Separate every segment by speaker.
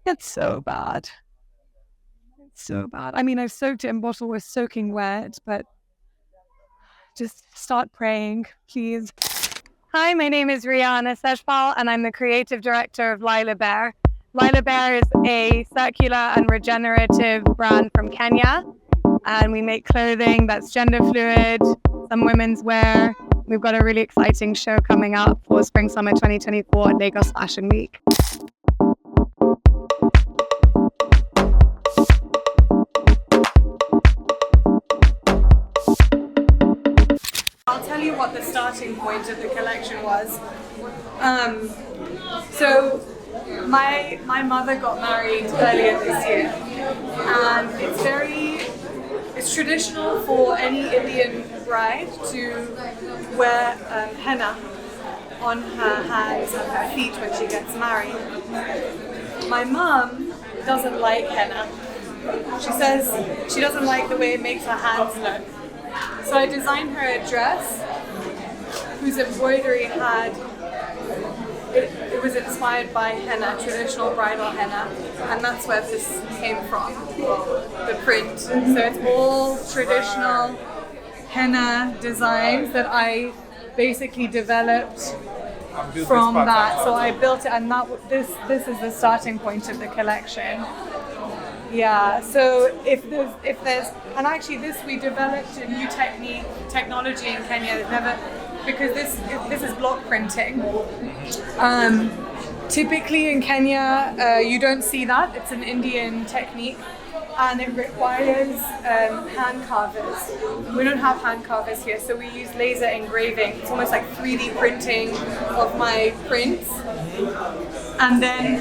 Speaker 1: It's so bad. It's so bad. I mean, I've soaked it in bottle with soaking wet, but just start praying, please. Hi, my name is Ria Ana Sejpal, and I'm the creative director of LilaBare. LilaBare is a circular and regenerative brand from Kenya, and we make clothing that's gender fluid, some women's wear. We've got a really exciting show coming up for Spring Summer 2024 at Lagos Fashion Week. I'll tell you what the starting point of the collection was. So my mother got married earlier this year, and it's traditional for any Indian bride to wear henna on her hands and her feet when she gets married. My mum doesn't like henna. She says she doesn't like the way it makes her hands look. So I designed her a dress whose embroidery it was inspired by henna, traditional bridal henna, and that's where this came from, the print. So it's all traditional henna designs that I basically developed from that. So I built it, and this is the starting point of the collection. Yeah, so if there's, and actually this we developed a new technology in Kenya because this is block printing. Typically in Kenya, you don't see that. It's an Indian technique, and it requires hand carvers. We don't have hand carvers here, so we use laser engraving. It's almost like 3D printing of my prints. And then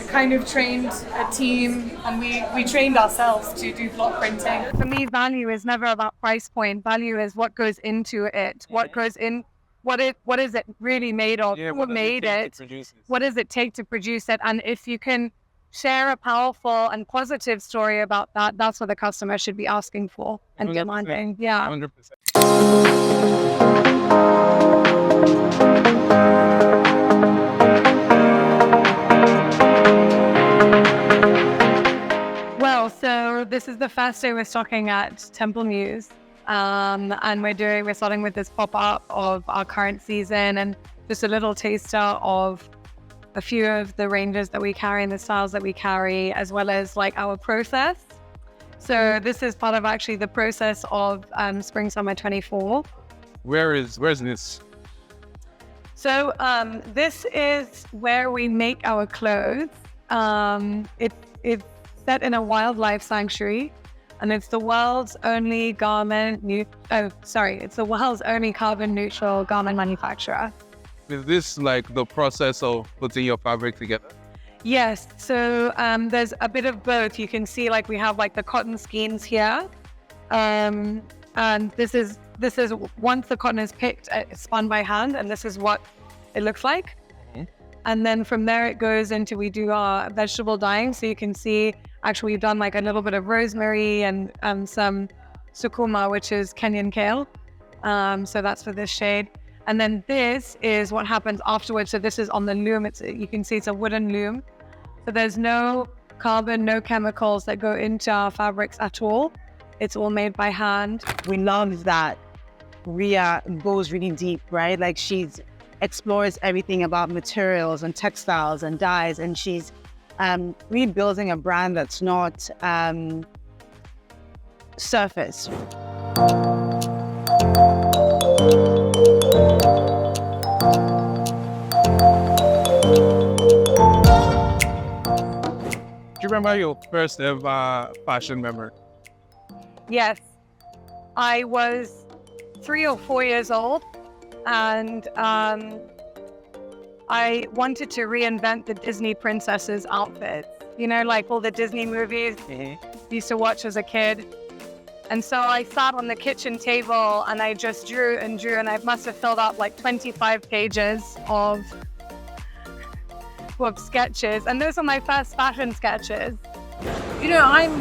Speaker 1: kind of trained a team, and we trained ourselves to do block printing. For me, value is never about price point. Value is what goes into it, what goes in, what is it really made of, who made it, what does it take to produce it, and if you can share a powerful and positive story about that, that's what the customer should be asking for and 100%. Demanding. Yeah. 100%. So this is the first day we're stocking at Temple Muse, and we're starting with this pop-up of our current season and just a little taster of a few of the ranges that we carry and the styles that we carry, as well as like our process. So this is part of actually the process of Spring Summer 24.
Speaker 2: Where's this?
Speaker 1: So this is where we make our clothes. It's set in a wildlife sanctuary, and it's the world's only it's the world's only carbon neutral garment manufacturer.
Speaker 2: Is this like the process of putting your fabric together?
Speaker 1: Yes, so there's a bit of both. You can see like we have like the cotton skeins here, and this is once the cotton is picked, it's spun by hand, and this is what it looks like. Mm-hmm. And then from there it goes into, we do our vegetable dyeing. So you can see actually we've done like a little bit of rosemary and some sukuma, which is Kenyan kale. So that's for this shade. And then this is what happens afterwards. So this is on the loom. You can see it's a wooden loom. So there's no carbon, no chemicals that go into our fabrics at all. It's all made by hand.
Speaker 3: We love that Ria goes really deep, right? Like she explores everything about materials and textiles and dyes, and she's rebuilding a brand that's not surface.
Speaker 2: Do you remember your first ever fashion memory?
Speaker 1: Yes, I was 3 or 4 years old, and I wanted to reinvent the Disney princesses' outfits. You know, like all the Disney movies used to watch as a kid. And so I sat on the kitchen table and I just drew, and I must have filled out like 25 pages of sketches. And those are my first fashion sketches.
Speaker 4: You know, I'm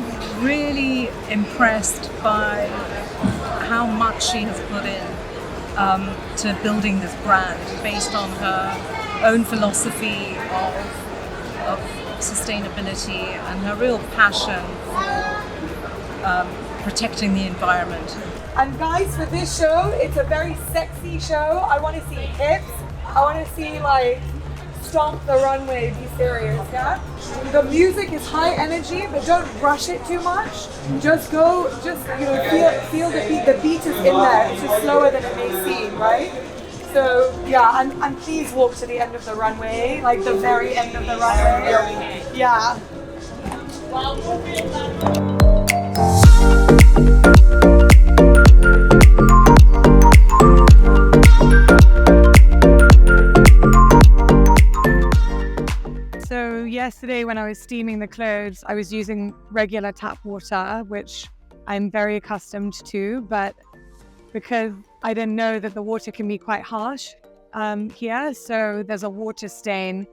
Speaker 4: really impressed by how much she has put in to building this brand based on her own philosophy of sustainability and her real passion for protecting the environment.
Speaker 1: And guys, for this show, it's a very sexy show. I want to see hips. I want to see like stomp the runway, be serious, yeah? The music is high energy, but don't rush it too much. Just go, feel the beat. The beat is in there. It's just slower than it may seem, right? So yeah, and please walk to the end of the runway, like the very end of the runway. Yeah. So yesterday when I was steaming the clothes, I was using regular tap water, which I'm very accustomed to, but because I didn't know that the water can be quite harsh here, so there's a water stain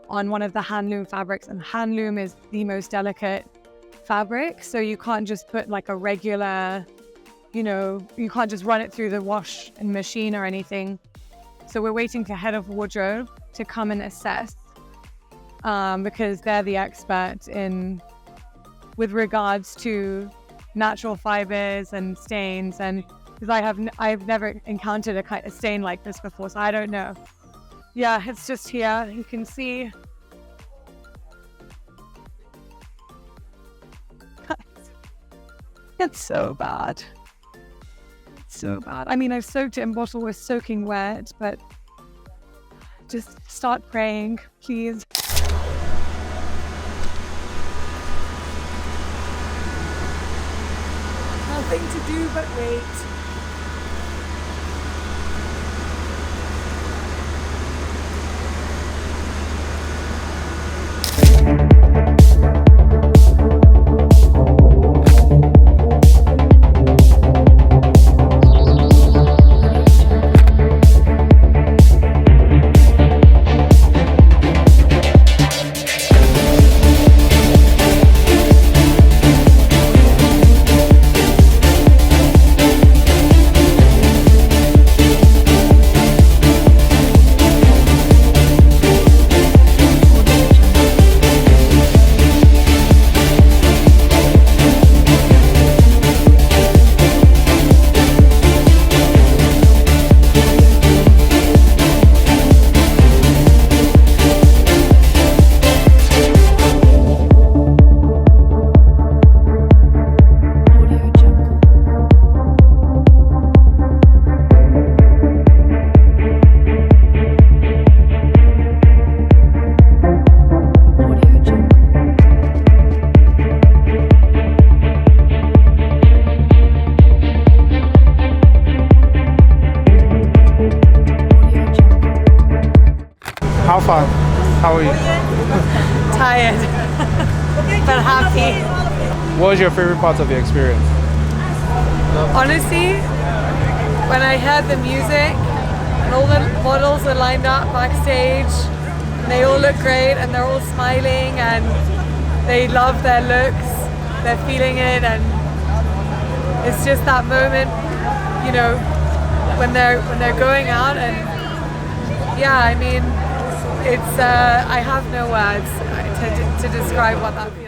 Speaker 1: on one of the handloom fabrics, and handloom is the most delicate fabric, so you can't just put like a regular, you can't just run it through the wash and machine or anything. So we're waiting for head of wardrobe to come and assess, because they're the expert with regards to natural fibers and stains, and because I've never encountered a stain like this before, so I don't know. Yeah, it's just here. You can see. It's so bad. It's so bad. I mean, I've soaked it in bottle with soaking wet, but just start praying, please. Nothing to do but wait.
Speaker 5: How far? How are you?
Speaker 1: Tired, but happy.
Speaker 5: What was your favorite part of the experience?
Speaker 1: Honestly, when I heard the music and all the models are lined up backstage, and they all look great and they're all smiling and they love their looks, they're feeling it, and it's just that moment, when they're going out, and yeah, I mean, it's I have no words to describe what that feels like.